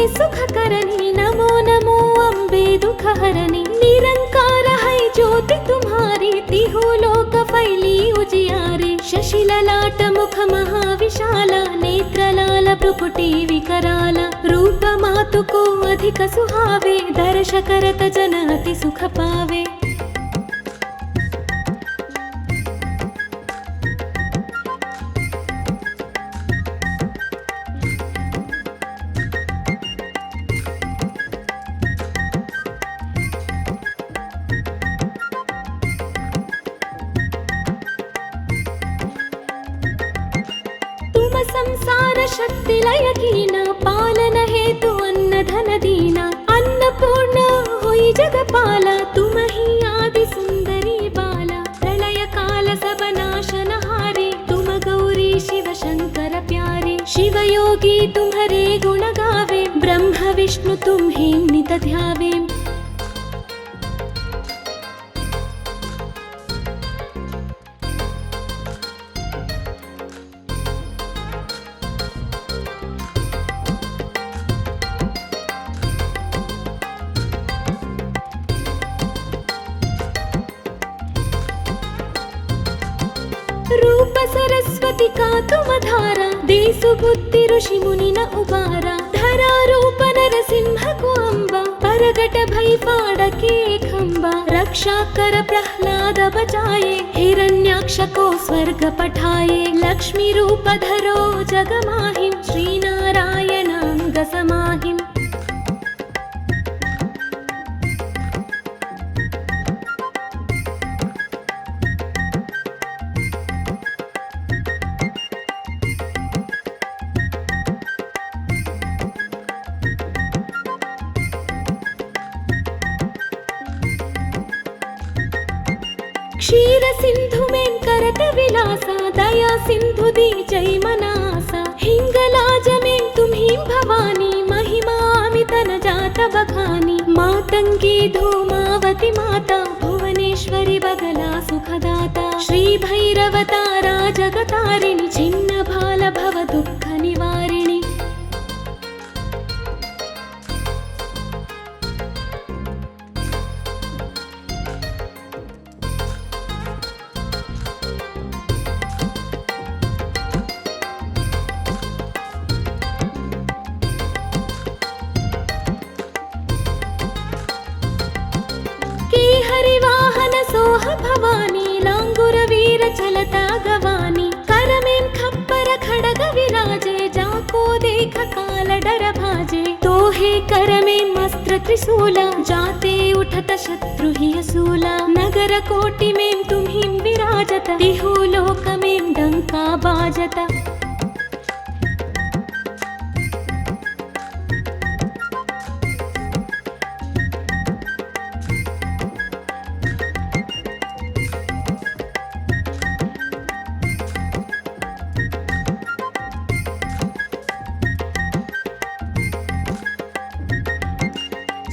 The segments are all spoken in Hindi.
सुखकरणी नमो नमो अम्बे दुखहरणी निरंकार है ज्योति तुम्हारी तिहु लोक फैली उजियारे शशि ललाट मुख महाविशाल नेत्रलाल भ्रुकुटी विकराल रूप मातु को अधिक सुहावे दर्श करत जन अति सुख पावे। संसार शक्ति लय कीना पालन हेतु अन्न धन दीना अन्नपूर्ण होई जगपाला तुम ही आदि सुंदरी बाला प्रलय काल सब नाशन हारे तुम गौरी शिव शंकर प्यारे शिव योगी तुम्हारे गुण गावे ब्रह्म विष्णु तुम्हें नित ध्यावे। रूप सरस्वती का तुम धारा देसु बुद्धि ऋषि मुनि न उबारा धरा रूप नरसिंह को अम्बा परगट भई पाड़के खंबा रक्षा कर प्रहलाद बचाए हिरण्याक्ष को स्वर्ग पठाए लक्ष्मी रूप धरो जग माहिम श्री नारायण अंग समाहिम। क्षीर सिंधु में करत विलासा दया सिंधु दी जय मनासा हिंगलाज में तुम्ही भवानी महिमा अमित न जात बखानी मातंगी धूमावती माता भुवनेश्वरी बगला सुखदाता श्री भैरव तारा जगतारिणी छिन्न भाल भव दुःख निवारिणी। हरिवाहन सोह भवानी लांगुर वीर चलता गवानी कर में खप्पर खड़ग विराजे जाको देख काल डर भाजे तोहे कर में मस्त्र त्रिशूला जाते उठत शत्रु ही असूला नगर कोटि में तुम्हीं विराजत तिहु लोक में डंका बाजता।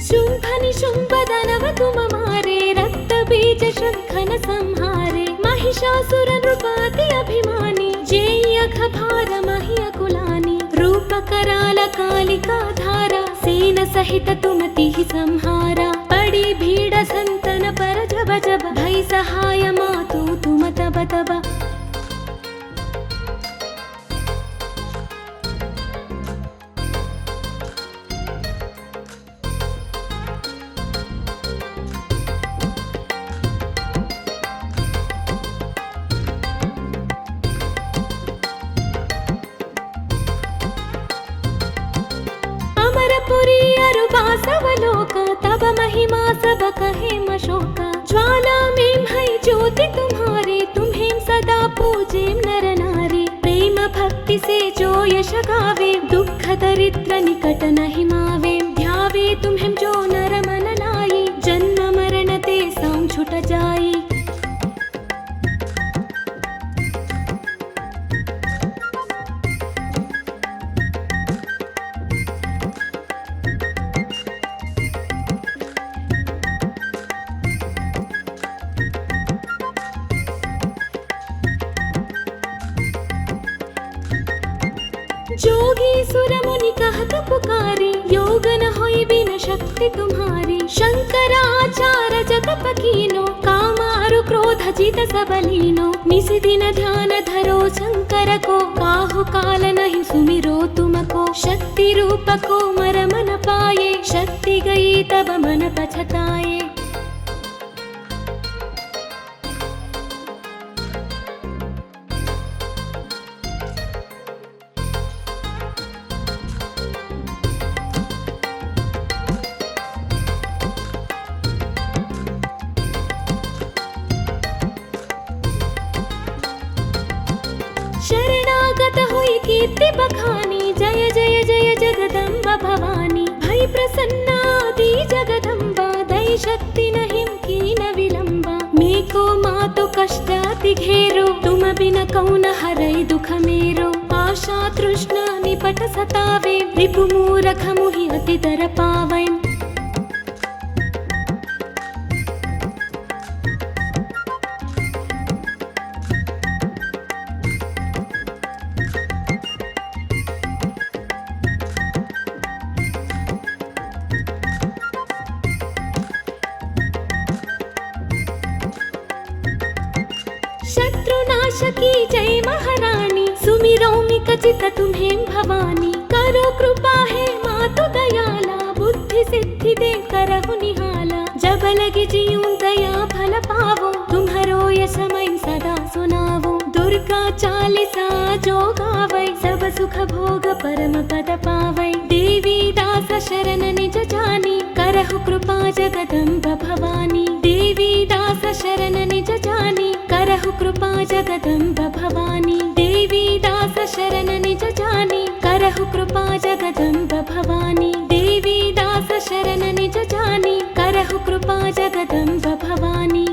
शुंभ निशुंभ दानव तुम मारे रक्त बीज शंखन संहारे महिषासुर नृपाति अभिमानी जेय अखभार महि अकुलानी रूप कराल कालिका धारा सेन सहित तुम तिहि संहारा पड़ी भीड़ संतन पर जब जब भई सहाय मातु तुम तब तब। पुरी अरुबासवलोक तब महिमा सब कहे मशोका ज्वाला में भई ज्योति तुम्हारे तुम्हें सदा पूजे नर नारी प्रेम भक्ति से जो यश गावे दुख दरिद्र निकट नहीं मावे ध्यावे तुम्हें जो नर मन लाई जन्म मरण ते सम छुट जाई। जोगी सुर मुनि कहत पुकारे, योग न होई बिन शक्ति तुम्हारी। शंकराचार्य जगत कीनो, कामारु क्रोध जित सब लीनो। निस दिन ध्यान धरो शंकर को, काहु काल नहीं सुमिरो तुमको। शक्ति रूप को मर मन पाए, शक्ति गई तब मन पछताए। शरणागत हुई कीर्ति बखानी, जय जय जय जगदम्ब भवानी। भई प्रसन्ना दी जगदम्बा, दई शक्ति नहीं कीन विलंबा। मेको मातु कष्ट अति घेरो, तुम बिन कौन हरई दुख मेरो। आशा तृष्णा निपट सतावे, रिपु मूरख मुहि अति दर पावै। शत्रुनाश की जय महारानी, सुमिरौमि कचित तुम्हें भवानी। करो कृपा है मातु दयाला, बुद्धि सिद्धि दे करहु निहाला। जब लगी जीऊं दया फल पावो, तुम्हारो यश मैं सदा सुनावो। दुर्गा चालीसा जो गावै, सब सुख भोग परम पद पावै। देवी दास शरण निज जानी, करहु कृपा जगदम्ब भवानी। देवी दास शरण निज जानी, करहु कृपा जगदम्ब भवानी। देवी दास शरण निज जानी, करहु कृपा जगदम्ब भवानी। देवी दास शरण निज जानी, करहु कृपा जगदम्ब भवानी।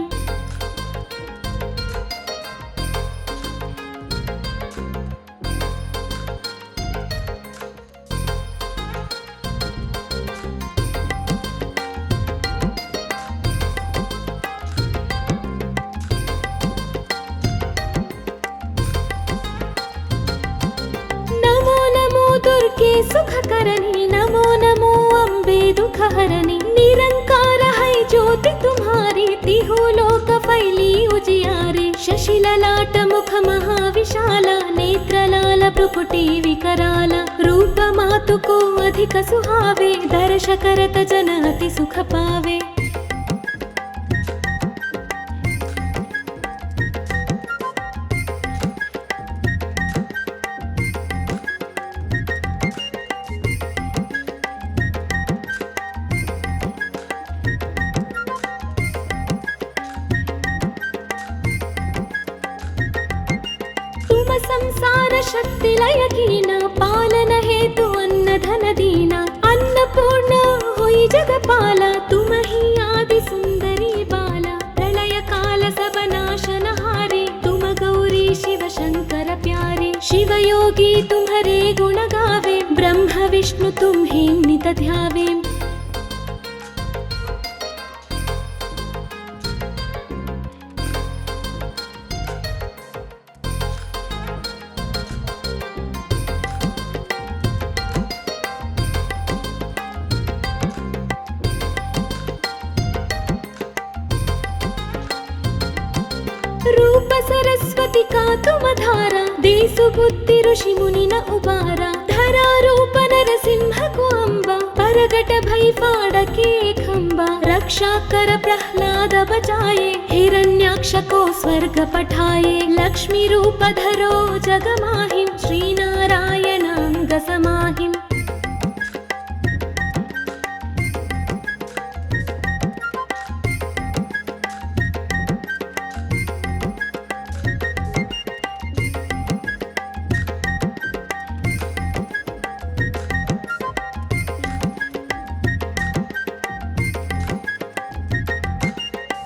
दुर्गे सुख करनी, नमो नमो अम्बे दुख हरनी। निरंकार है ज्योति तुम्हारी, तिहु लोक फैली उजियारे। शशि ललाट मुख महाविशाला, नेत्र लाल भ्रुकुटी विकराला। रूप मातु को अधिक सुहावे, दर्श करत जन अति सुख पावे। संसार शक्ति लय कीना, पालन हेतु अन्न धन दीना। अन्नपूर्ण होई जगपाला, तुम ही आदि सुंदरी बाला। प्रलय काल सब नाशन हारे, तुम गौरी शिव शंकर प्यारे। शिव योगी तुम्हारे गुण गावे, ब्रह्म विष्णु तुम्हें नित ध्यावे। रूप सरस्वती का तुम धारा, देसु बुद्धि ऋषि मुनि न उबारा। धरा रूप नरसिंह को अम्बा, परगट भई फाड़के खंबा। रक्षा कर प्रहलाद बचाए, हिरण्याक्ष को स्वर्ग पठाए। लक्ष्मी रूप धरो जग माहिम, श्री नारायण अंग समाहिम।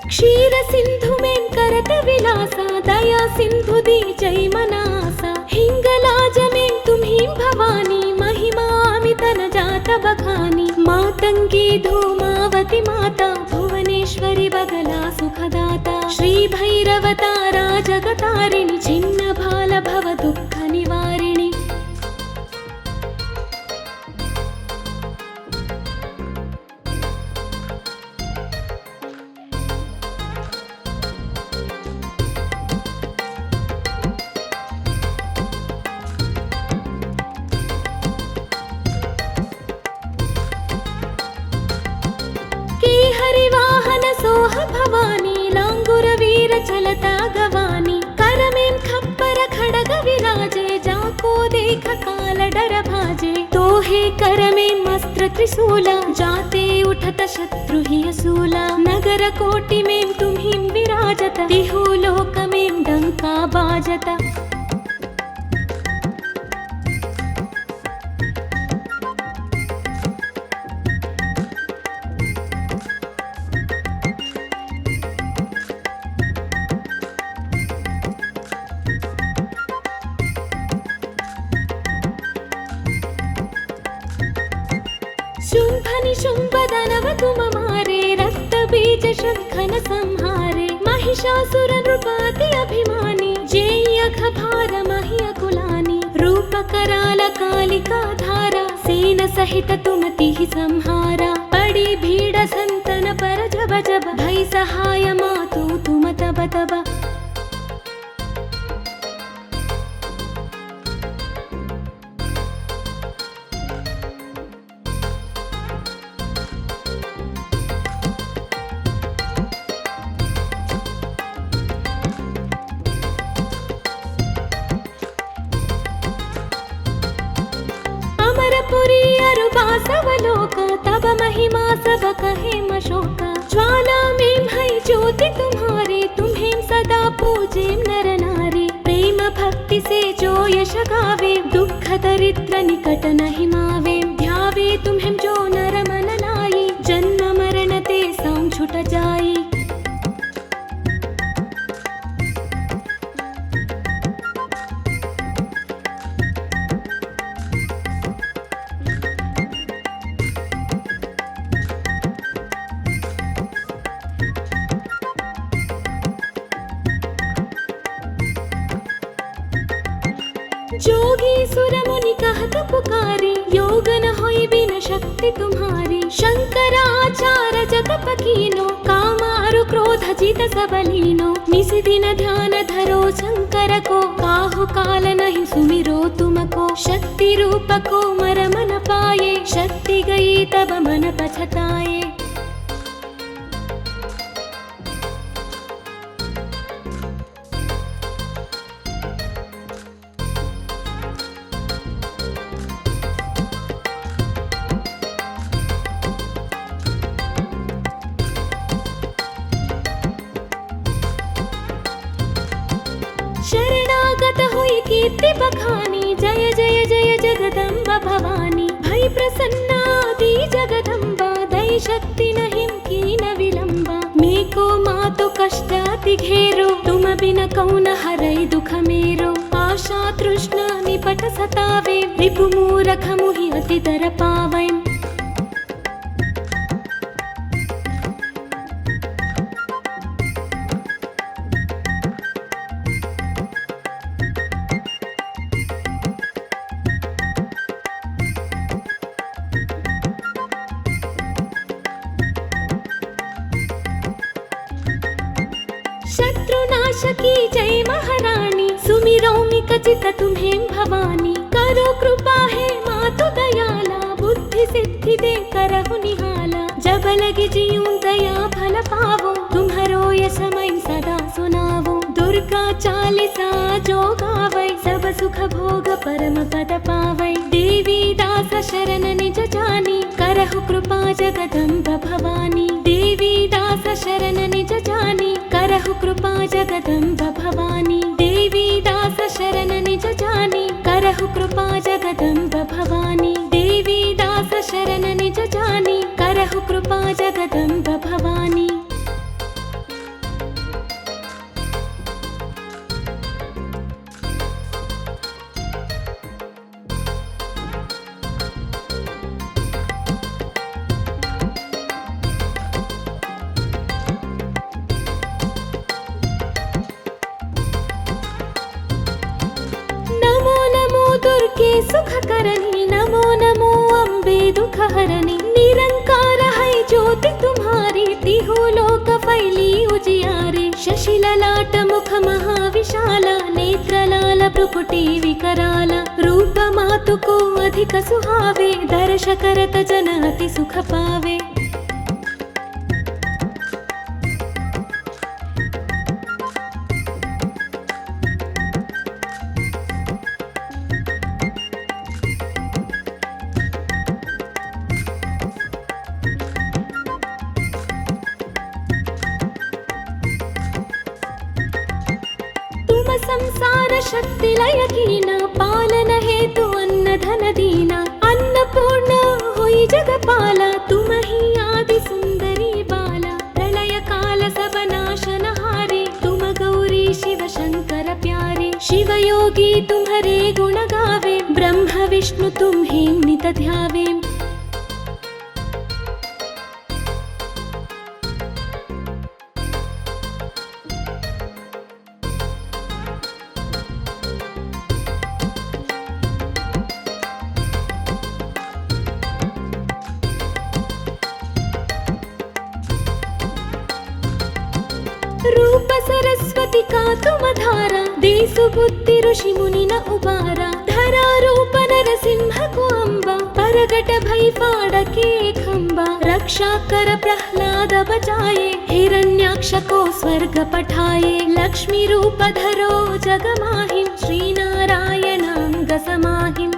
क्षीर सिंधु में करत विलासा, दया सिंधु दी जय मनासा। हिंगलाज में तुम्ही भवानी, महिमा अमित न जात बखानी। मातंगी धूमावती माता, भुवनेश्वरी बगला सुखदाता। श्री भैरव तारा जगतारिणी, छिन्न भाल भव दुःख निवारिणी। भवानी लांगुर वीर चलता गवानी करमें खप्पर खड़ग विराजे जाको देख काल डर भाजे तो हे करमें अस्त्र त्रिशूल जाते उठत शत्रु ही असूल नगर कोटि में तुम्हीं विराजत तिहु लोक में डंका बाजत शुंभ निशुंभ दानव तुम मारे रक्त बीज शंखन संहारे महिषासुर नृपाति अभिमानी जेय भार महि अकुलानी रूप कराल कालिका धारा सेन सहित तुम तिहि संहारा पड़ी भीड़ संतन पर जब जब भई सहाय मातु तुम तब तब अमरपुरी अरुबासवलोक तब महिमा सब कहे मशोक ज्वाला में भई ज्योति तुम्हारे तुम्हें सदा पूजे नर नारी प्रेम भक्ति से जो यश गावे दुख दरिद्र निकट नहीं मावे ध्यावे तुम्हें जो नर मन लाई जन्म मरण ते सांग छुट जाई जोगी सुर मुनि कहत पुकारी योग न होई बिन शक्ति तुम्हारी शंकर आचार जगत कीनो कामारु क्रोध जित सबलीनो निसि दिन ध्यान धरो शंकर को काहु काल नहीं सुमिरो तुमको शक्ति रूप को मर मन पाए शक्ति गई तब मन पछताए शरणागत हुई कीर्ति बखानी जय जय जय जगदम्ब भवानी भई प्रसन्नादि जगदम्बा दई शक्ति नहीं कीन विलंबा मेको मातु कष्ट अति घेरो तुम बिन कौन हरै दुख मेरो आशा तृष्णा निपट सतावे रिपु मूरख मुहि अति दर पावै शत्रुनाशकी जय महारानी सुमिरौमि कचित तुम्हें भवानी करो कृपा है मातु दयाला बुद्धि सिद्धि दे करहु निहाला जब लगी जीऊं दया फल पावो तुम्हारो ये समय सदा सुनावो दुर्गा चालीसा जो गावै सब सुख भोग परम पद पावै देवी दास शरण निज जानी करहु कृपा जगदम्ब भवानी देवी दास शरण निज जानी करहु कृपा जगदम्ब भवानी देवी दास शरण निज जानी करहु कृपा जगदम्ब भवानी देवी दास शरण निज जानी करहु कृपा जगदम्ब भवानी सुख करनी नमो नमो अम्बे दुख हरनी निरंकार है ज्योति तुम्हारी तिहु लोक फैली उजियारे शशि ललाट मुख महाविशाल नेत्र लाल भ्रुकुटी विकराल रूप मातु को अधिक सुहावे दर्श करत जन अति सुख पावे शक्ति लय कीना पालन हेतु अन्न धन दीना अन्नपूर्ण होई जगपाला तुम ही आदि सुंदरी बाला प्रलय काल सब नाशन हारे तुम गौरी शिव शंकर प्यारे शिव योगी तुम्हारे गुण गावे ब्रह्म विष्णु तुम्हें नित ध्यावे रूप सरस्वती का तुम धारा देसु बुद्धि ऋषि मुनि न उबारा धरा रूप नरसिंह को अंबा परगट भई फाड़के खंबा रक्षा कर प्रहलाद बचाए हिरण्याक्ष को स्वर्ग पठाए लक्ष्मी रूप धरो जग माहिम श्री नारायण अंग समाहिम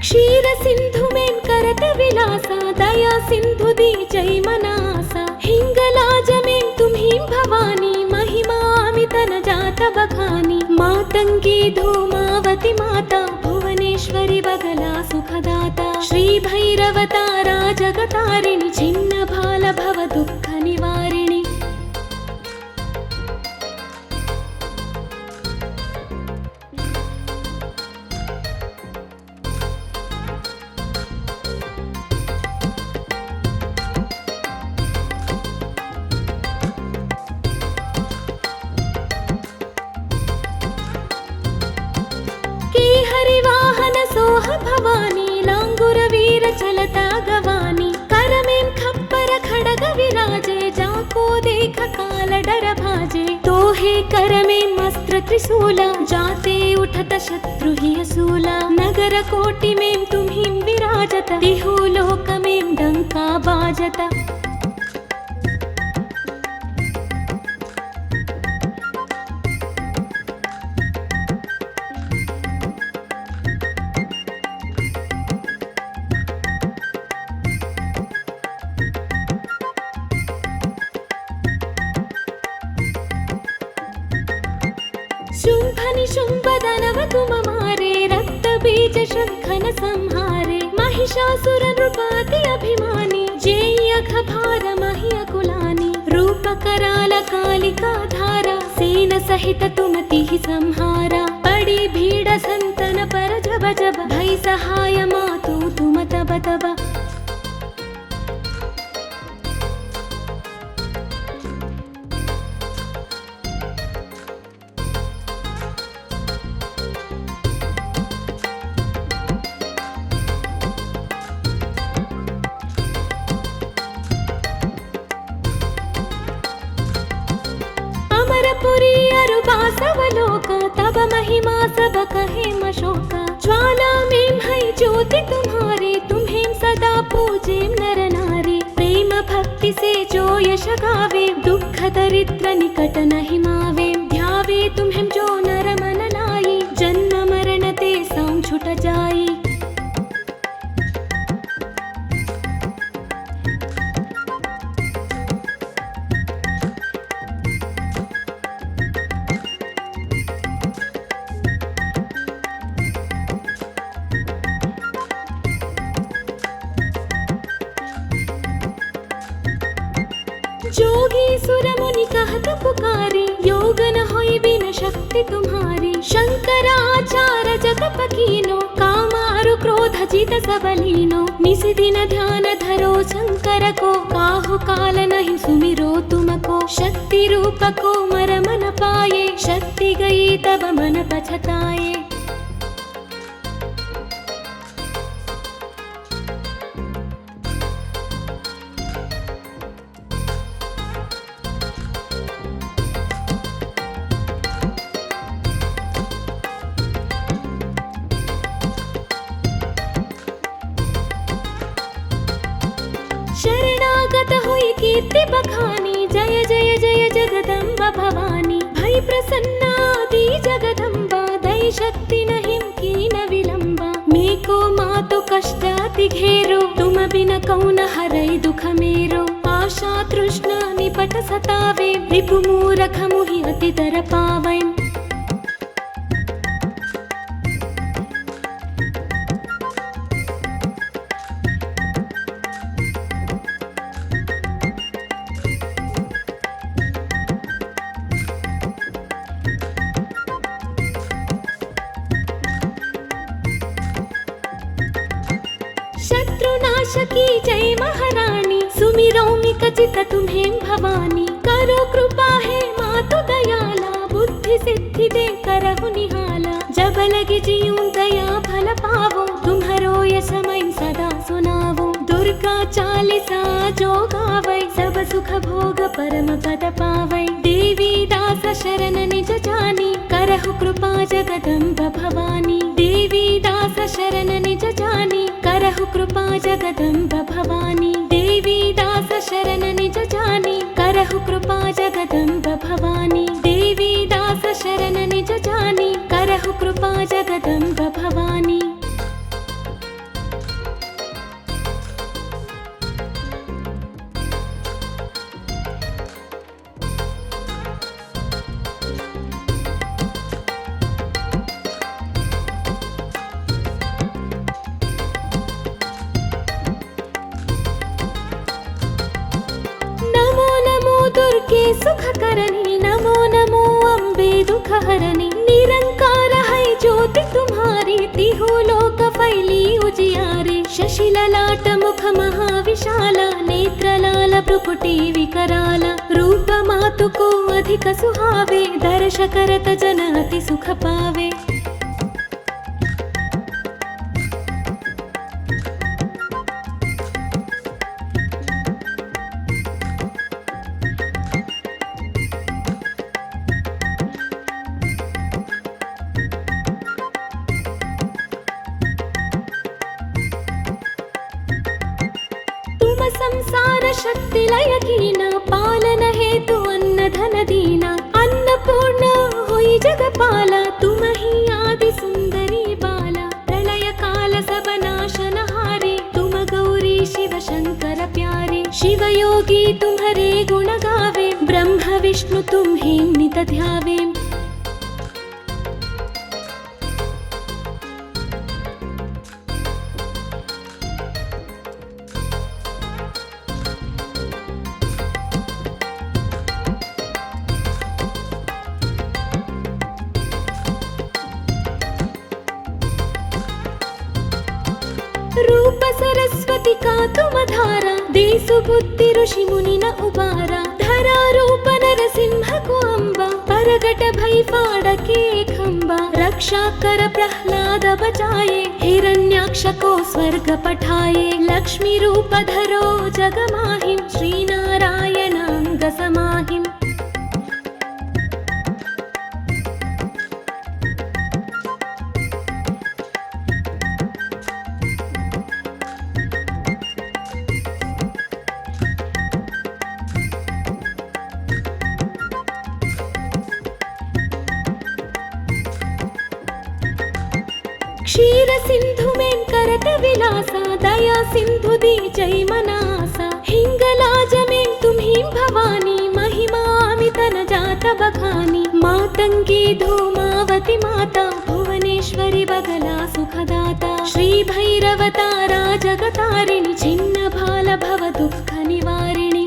क्षीर सिंधु में करत विलासा दया सिंधु दी जय मनासा हिंगलाज में तुम्ही भवानी महिमा अमित न जात बखानी मातंगी धूमावती माता भुवनेश्वरी बगला सुखदाता श्री भैरवतारा जगतारिणी छिन्न भाल भव दुःख निवारिणी भवानी लांगुर वीर चलता गवानी कर में खप्पर खड़ग विराजे जाको देख काल डर भाजे तो हे कर में मस्त्र त्रिशूला जाते उठत शत्रु ही असूला नगर कोटि में तुम्हीं विराजत तिहु लोक में डंका बाजत शुंभनि शुंभ दानव तुम मारे रक्त बीज शंखन संहारे महिषासुर नृपाति अभिमानी जेयख भार महिय कुलानी रूप कराल कालिका धारा सेन सहित तुम तिहि संहारा बड़ी भीड़ संतन पर जब जब भई सहाय मातु तुम तब तब पुरी अरुबासवलोक तब महिमा सब कहे मशोक ज्वाला में भई ज्योति तुम्हारे तुम्हें सदा पूजे नर नारी प्रेम भक्ति से जो यश गावे दुख दरिद्र निकट नहीं मावे ध्यावे तुम्हें जो नर मन लाई जन्म मरण ते सम छुट जाई जोगी सुर मुनि कहत पुकारी योग न होई बिन शक्ति तुम्हारी शंकराचार्य जगत कीनो कामारु क्रोध जित सबलीनो निस दिन ध्यान धरो शंकर को काहु काल नहीं सुमिरो तुमको शक्ति रूप को मर मन पाए शक्ति गई तब मन पछताए शरणागत हुई कीर्ति बखानी जय जय जय जगदम्ब भवानी भई प्रसन्नादि जगदम्बा दई शक्ति नहीं कीन विलंबा मेको मातो कष्टाति घेरो तुम बिन कौन हरई दुख मेरो आशा तृष्णा निपट सतावे रिपु मूरख मुहि अति तर पावै शत्रुनाशकी जय महारानी सुमिरौमि कचित तुम्हें भवानी करो कृपा है मातु दयाला बुद्धि सिद्धि दे करहु निहाला जब लगे जीऊं दया फल पावो तुम्हारो यश मैं सदा सुनावो दुर्गा चालीसा जो गावै सब सुख भोग परम पद पावै देवी दास शरण निज जानी करहु कृपा जगदम्ब भवानी देवी दास शरण निज जानी करहु कृपा जगदम्ब भवानी देवी दास शरण निज जानी करहु कृपा जगदम्ब भवानी देवी दास शरण निज जानी करहु कृपा जगदम्ब भवानी दुर्गे सुख करनी नमो नमो अम्बे दुख हरनी निरंकार है ज्योति तुम्हारी तिहु लोक फैली उजियारे शशि ललाट मुख महाविशाला नेत्र लाल भ्रुकुटी विकराला रूप मातु को अधिक सुहावे दर्श करत जन अति सुख पावे संसार शक्ति लय कीना पालन हेतु अन्न धन दीना अन्नपूर्ण हुई जगपाला तुम ही आदि सुंदरी बाला प्रलय काल सब नाशन हारे तुम गौरी शिव शंकर प्यारे शिव योगी तुम्हारे गुण गावे ब्रह्म विष्णु तुम्हें नित ध्यावे रूप सरस्वती का तुम धारा देसु बुद्धि ऋषि मुनि न उबारा धरा रूप नरसिंह को अम्बा परगट भई फाड़के खंबा रक्षा कर प्रहलाद बचाए हिरण्याक्ष को स्वर्ग पठाए लक्ष्मी रूप धरो जग माहिम श्री नारायण अंग समाहिम क्षीर सिंधु में करत विलासा दया सिंधु दी जय मनासा हिंगलाज में तुम्हीं भवानी महिमा अमित न जात बखानी मातंगी धूमावती माता भुवनेश्वरी बगला सुखदाता श्री भैरव तारा जगतारिणी छिन्न भाल भव दुःख निवारिणी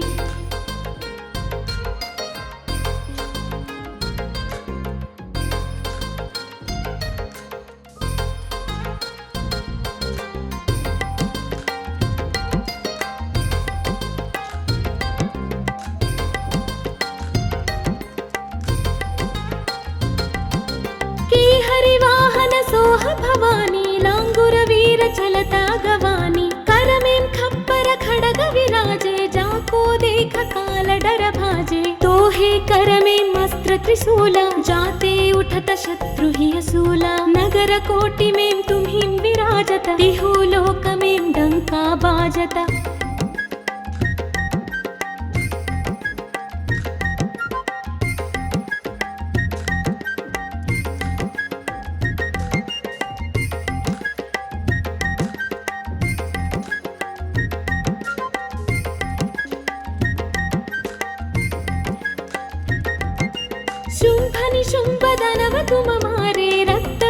भवानी लांगुर वीर चलता गवानी कर में खप्पर खड़ग विराजे जाको देख काल डर भाजे तो हे कर में मस्त्र त्रिशूला जाते उठत शत्रु ही असूला नगर कोटि में तुम्हीं विराजत तिहु लोक में डंका बाजता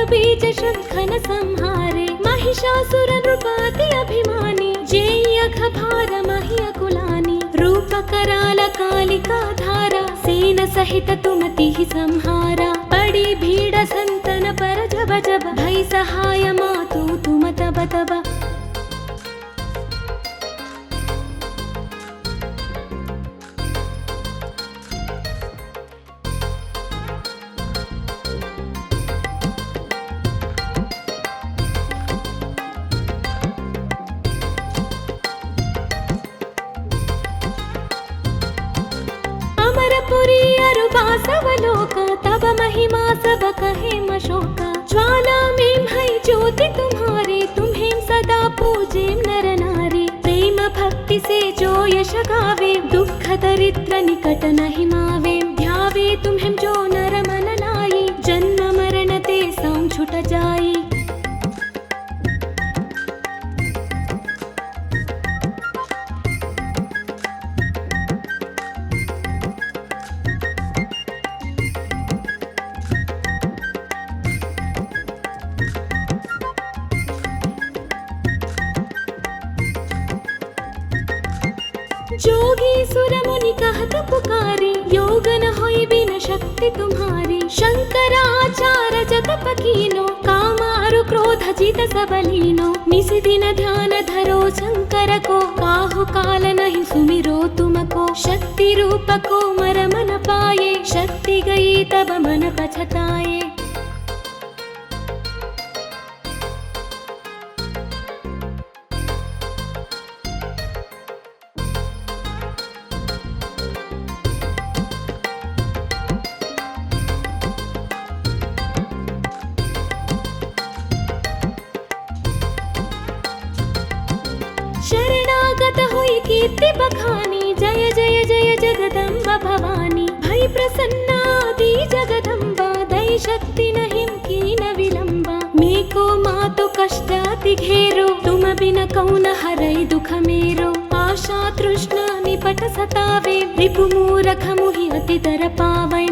बीज शंखन संहारे महिषासुर नृपाति अभिमानी जेयि अघभार महि अकुलानि रूप कराल कालिका धारा सेन सहित तुमति ही संहारा बड़ी भीड़ संतन पर जब जब भई सहाय मातु तुम तब तब अमरपुरी अरु बासवलोक तब महिमा सब कहे मशोका ज्वाला में भई ज्योति तुम्हारे तुम्हें सदा पूजे नर नारी प्रेम भक्ति से जो यश गावे दुख दरिद्र निकट नहीं मावे ध्यावे तुम्हें जो नर मन लाई जन्म मरण ते सौ छुट जाई जोगी सुर मुनि कहत पुकारे योग न होई बिन शक्ति तुम्हारी शंकराचार्य जतप कीनो काम अरु क्रोध जित सब लीनो निसि दिन ध्यान धरो शंकर को काहु काल नहीं सुमिरो तुमको शक्ति रूप को मर मन पाए शक्ति गई तब मन पछताए शरणागत हुई कीर्ति बखानी जय जय जय जगदम्ब भवानी भई प्रसन्नादि जगदम्बा दई शक्ति नहीं कीन विलंबा मेको मातु कष्ट अति घेरो तुम बिन कौन हरई दुख मेरो आशा तृष्णा निपट सतावे रिपु मूरख मुहि अति दर पावै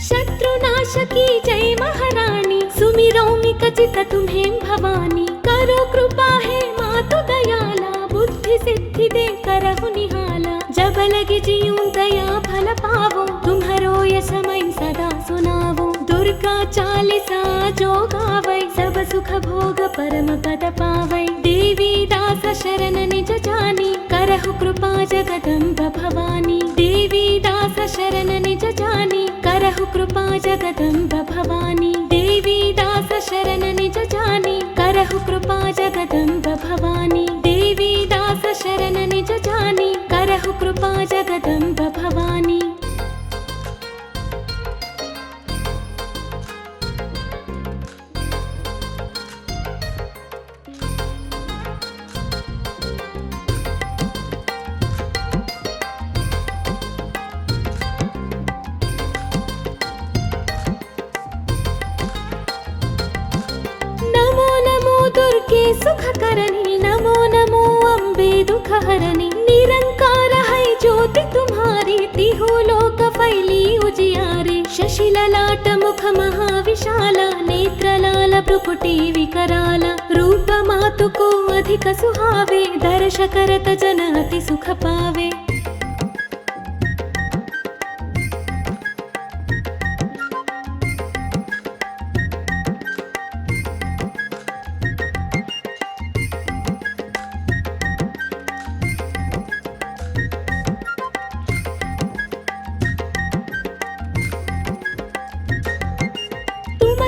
शत्रुनाशकी जय महारानी सुमिरो मिकचित तुम्हें भवानी करो कृपा है मातु दयाला बुद्धि सिद्धि दे करहु निहाला जब लगी जीऊं दया फल पावो तुम्हारो ये समय सदा सुनावो दुर्गा चालीसा जो गावै सब सुख भोग परम पद पावै देवी दास शरण निज जानी करहु कृपा जगदम्ब भवानी देवी दास शरण निज जानी करहु कृपा जगदम्ब भवानी देवी दास शरण निज जानी करहु कृपा जगदम्ब भवानी देवी दास शरण निज जानी करहु कृपा जगदम्ब भवानी दुर्गे सुख करनी नमो नमो अम्बे दुख हरनी निरंकार है ज्योति तुम्हारी तिहु लोक फैली उजियारे शशि ललाट मुख महाविशाला नेत्र लाल भ्रुकुटी विकराला रूप मातु को अधिक सुहावे दर्श करत जन अति सुख पावे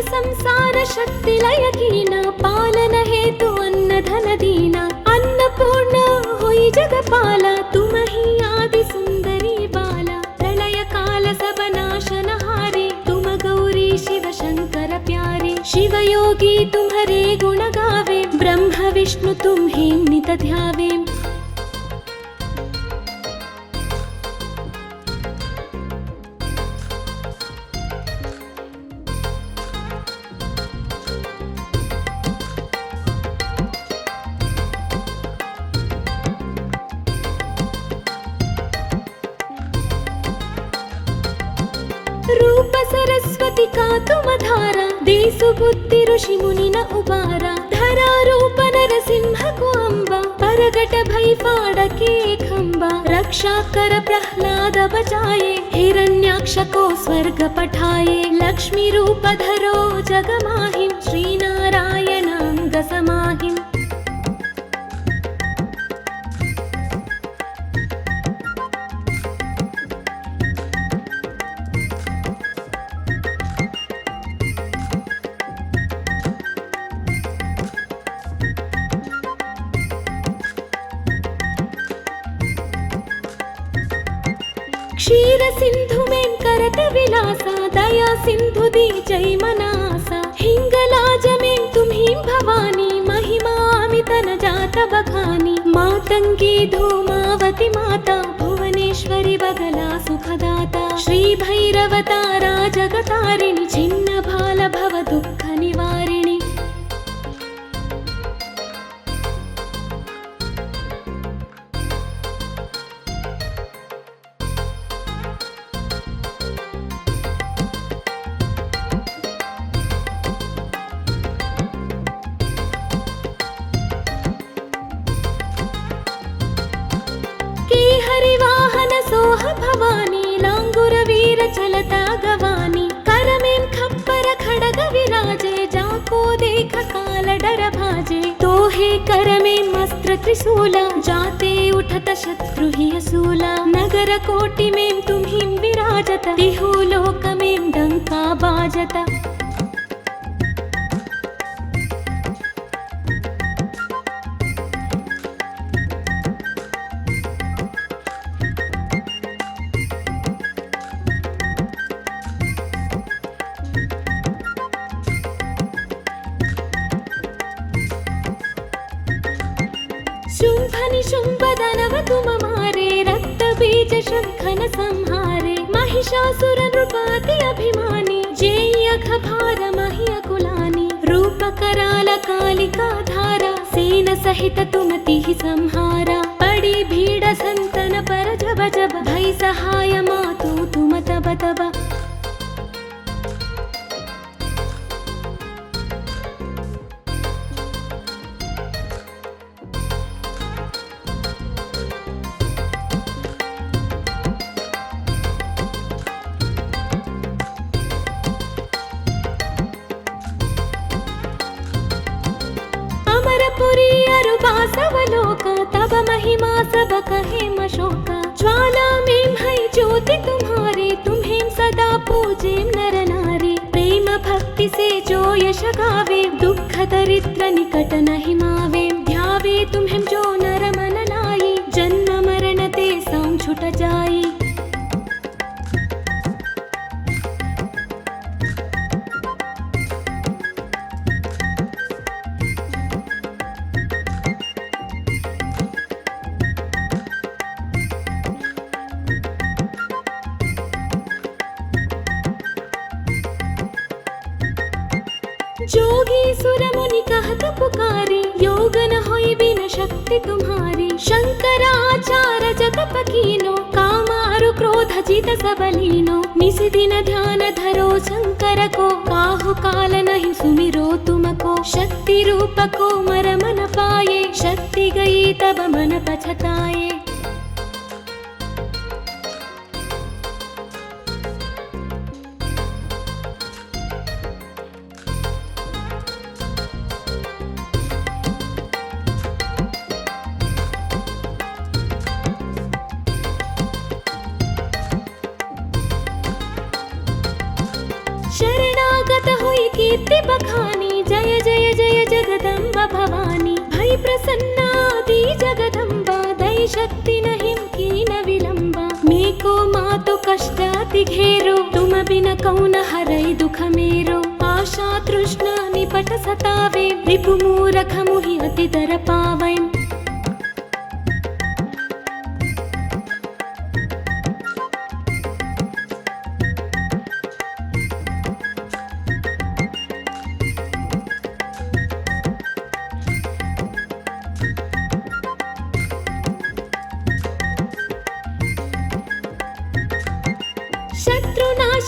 संसार शक्ति लय कीना पालन हेतु अन्न धन दीना अन्नपूर्ण होई जगपाला तुम ही आदि सुंदरी बाला प्रलय काल सब नाशन हारे तुम गौरी शिव शंकर प्यारे शिव योगी तुम्हारे गुण गावे ब्रह्म विष्णु तुम्हें नित ध्यावे ರೂಪ ಸರಸ್ವತಿ ಕಾತು ಮಧಾರ ದೇಸು ಬುದ್ಧಿ ಋಷಿ ಮುನಿನ ಉಬಾರ ಧರಾ ರೂಪ ನರಸಿಂಹ ಕು ಅಂಬ परगट भई फाड़के खंबा रक्षा कर प्रह्लाद बचाए हिरण्याक्ष को स्वर्ग पठाए लक्ष्मी रूप धरो जग माहिम श्री नारायण अंग समाहिम क्षीर सिंधु में करत विलासा दया सिंधु दी जय मनासा हिंगलाज में तुम्हीं भवानी महिमा अमित न जात बखानी मातंगी धूमावती माता भुवनेश्वरी बगला सुखदाता श्री भैरव तारा जगतारिणी छिन्न भाल भव दुःख निवारिणी हरिवाहन सोह भवानी लांगुर वीर चलता गवानी कर में खप्पर खड़ग विराजे जाको देख काल डर भाजे तो हे कर में मस्त्र त्रिशूला जाते उठत शत्रु ही असूला नगर कोटि में तुम्हीं विराजत तिहु लोक में डंका बाजता शुंभनि शुंभ दानव तुम मारे रक्त बीज शंखन संहारे महिषासुर नृपाति अभिमानी जेयख भार महिय कुलानी रूप कराल कालिका धारा सेन सहित तुम तिहि संहारा पड़ी भीड़ संतन पर जब जब भई सहाय मातु तुम तब तब पुरी अरुबासवलोक तब महिमा सब कहे मशोका ज्वाला में भई ज्योति तुम्हारे तुम्हें सदा पूजे नर नारी प्रेम भक्ति से जो यश गावे दुख दरिद्र निकट नहीं मावे ध्यावे तुम्हें जो नर मन लाई जन्म मरण ते साम छुट जाई जोगी सुर मुनि कहत पुकारी योग न होई बिन शक्ति तुम्हारी शंकराचार जतप कीनो कामारु क्रोध जित सबलीनो निसि दिन ध्यान धरो शंकर को काहु काल नहीं सुमिरो तुमको शक्ति रूप को मर मन पाए शक्ति गई तब मन पछताए शरणागत हुई कीर्ति बखानी जय जय जय जगदम्ब भवानी भई प्रसन्नादि जगदम्बा दई शक्ति नहीं कीन विलंबा मेको मातु कष्टाति घेरो तुम बिन कौन हरई दुख मेरो आशा तृष्णा निपट सतावे रिपु मूरख मुहि अति दर पावै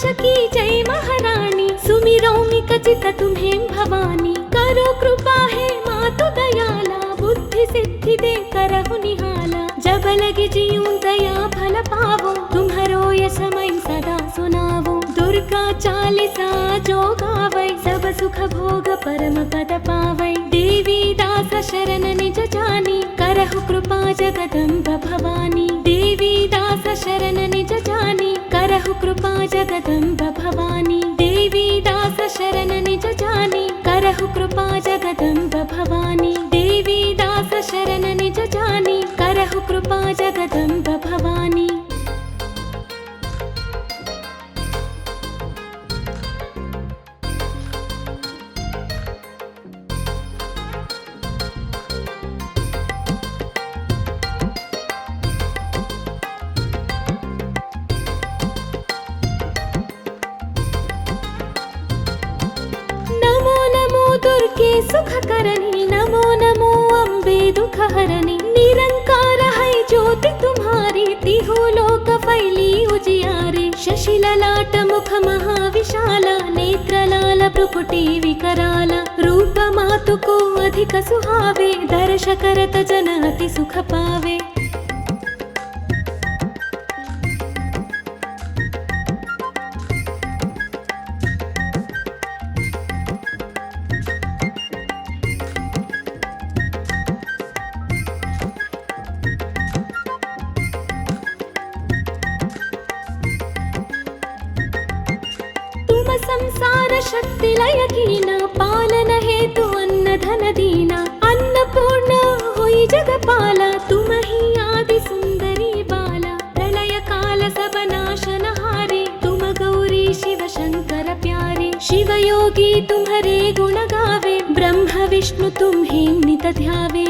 कमलाश की जय महारानी, सुमिरौमि कचित तुम्हें भवानी। करो कृपा है मातु दयाला, बुद्धि सिद्धि दे करहु निहाला। जब लगे जीऊं दया फल पावो, तुम्हारो यश मैं सदा सुनावो। दुर्गा चालीसा जो गावै, सब सुख भोग परम पद पावै। देवी दास शरण निज जानी, करहु कृपा जगदम्ब भवानी। देवी दास शरण निज जानी, करहु कृपा जगदम्ब भवानी। देवी दास शरण निज जानी, करहु कृपा जगदम्ब भवानी। देवी दास शरण निज जानी, करहु कृपा जगदम्ब भवानी। नमो नमो दुर्गे सुखकरणी, नमो नमो अम्बे दुखहरणी। निरंकार है ज्योति तुम्हारी, तिहु लोक फैली उजियारे। शशि ललाट मुख महाविशाला, नेत्रलाल भ्रुकुटी विकराल। रूप मातु को अधिक सुहावे, दर्श करत जन अति सुख पावे। संसार शक्ति लय कीना, पालन हेतु अन्न धन दीना। अन्नपूर्ण होई जगपाला, तुम ही आदि सुंदरी बाला। प्रलय काल सब नाशन हारे, तुम गौरी शिव शंकर प्यारे। शिव योगी तुम्हारे गुण गावे, ब्रह्म विष्णु तुम्हें नित ध्यावे।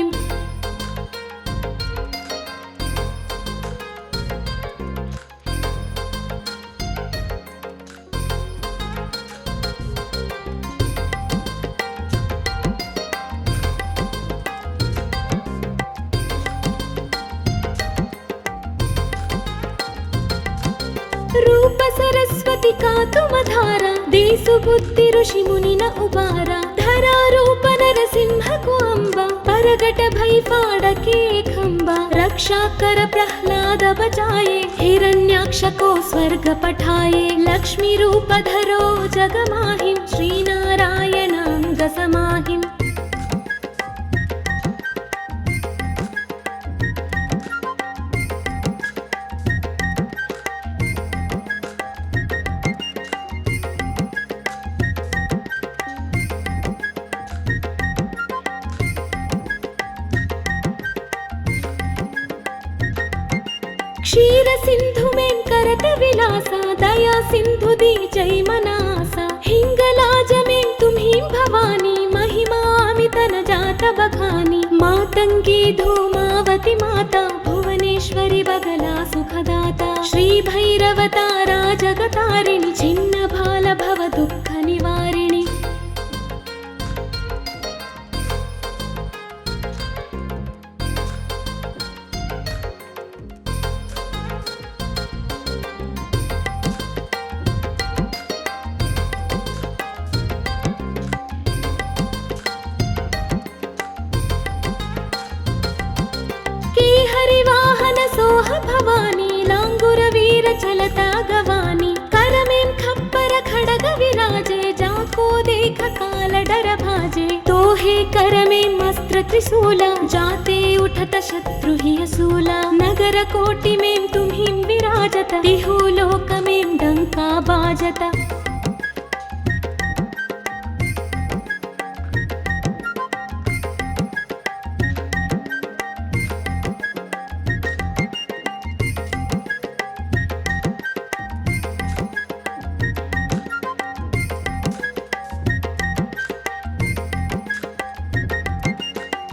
रूप सरस्वती का तुम धारा, देसु बुद्धि ऋषि मुनि न उबारा। धरा रूप नरसिंह को अम्बा, परगट भई फाड़के खंबा। रक्षा कर प्रह्लाद बचाए, हिरण्याक्ष को स्वर्ग पठाए। लक्ष्मी रूप धरो जग माहिम, श्री नारायण अंग समाहिम। क्षीर सिंधु में करत विलासा, दया सिंधु दी जय मनासा। हिंगलाज में तुम्हीं भवानी, महिमा अमित न जात बखानी। मातंगी धूमावती माता, भुवनेश्वरी बगला सुखदाता। श्री भैरव तारा जगतारिणी, छिन्न भाल भव दुःख निवारिणी। हरिवाहन सोह भवानी, लांगुर वीर चलता गवानी। कर में खप्पर खड़ग विराजे, जाको देख काल डर भाजे। तो हे कर में मस्त्र त्रिशूला, जाते उठत शत्रु ही असूला। नगर कोटि में तुम्हीं विराजत, तिहु लोक में डंका बाजत।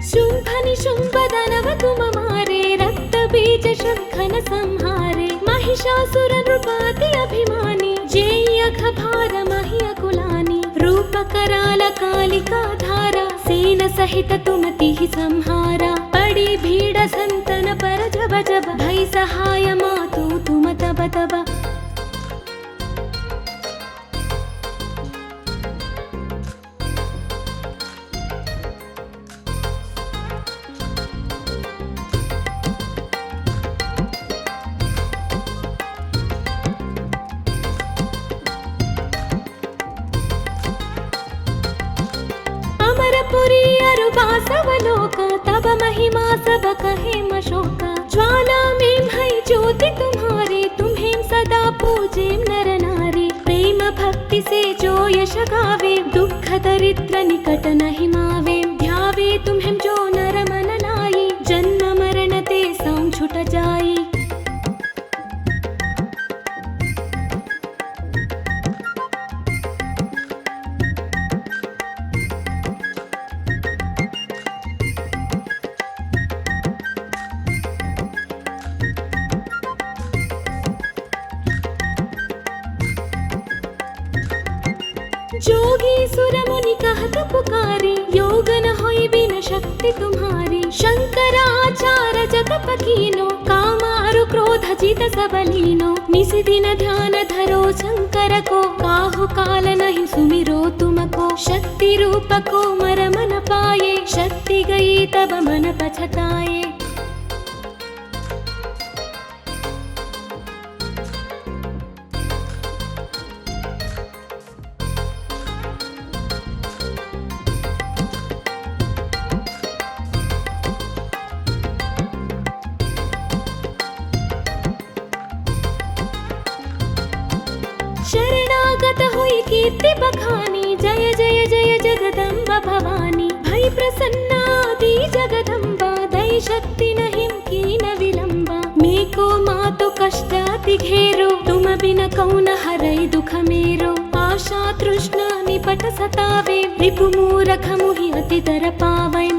शुंभ निशुंभ दानव तुम मारे, रक्त बीज शंखन संहारे। महिषासुर नृपाति अभिमानी, जेयख भार महि अकुलानी। रूप कराल कालिका धारा, सेन सहित तुम तिहि संहारा। पड़ी भीड़ संतन पर जब जब, भई सहाय मातु तुम तब तब। महिमा सब कहे मशोका ज्वाला में भई ज्योति तुम्हारे तुम्हें सदा पूजे नर नारी प्रेम भक्ति से जो यश गावे दुख दरिद्र निकट नहीं मावे ध्यावे तुम्हें जो नर मन लाई जन्म मरण ते सम छुट जाई। जोगी सुर मुनि कहत पुकारे योग न होई बिन शक्ति तुम्हारी शंकराचार्य जगत कीनो काम आरु क्रोध जित सबलीनो निस दिन ध्यान धरो शंकर को काहु काल नहीं सुमिरो तुमको शक्ति रूप को मर मन पाए शक्ति गई तब मन पछताए। शरणागत हुई कीर्ति बखानी जय जय जय जगदम्ब भवानी भई प्रसन्नादि जगदम्बा दई शक्ति नहीं कीन विलंबा मेको मातु कष्टाति घेरो तुम बिन कौन हरई दुख मेरो आशा तृष्णा निपट सतावे रिपु मूरख मुहि अति दर पावै।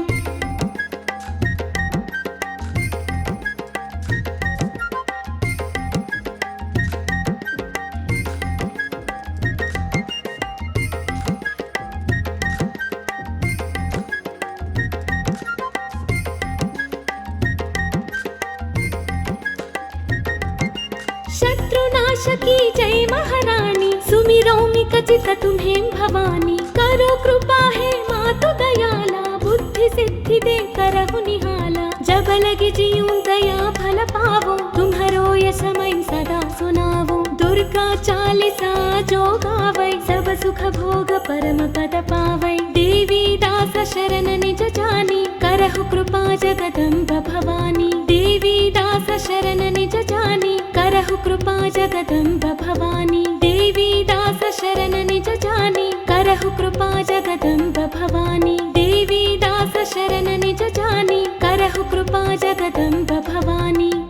शत्रुनाश की जय महारानी सुमिरौमि कचित तुम्हें भवानी करो कृपा है मातु दयाला बुद्धि सिद्धि दे करहु निहाला जब लगी जीऊं दया फल पावो तुम्हारो यश मैं सदा सुनावो दुर्गा चालीसा जो गावै सब सुख भोग परम पद पावै देवी दास शरण निज जानी करहु कृपा जगदम्ब भवानी देवी दास शरण निज जानी करहु कृपा जगदम्ब भवानी देवी दास शरण निज जानी करहु कृपा जगदम्ब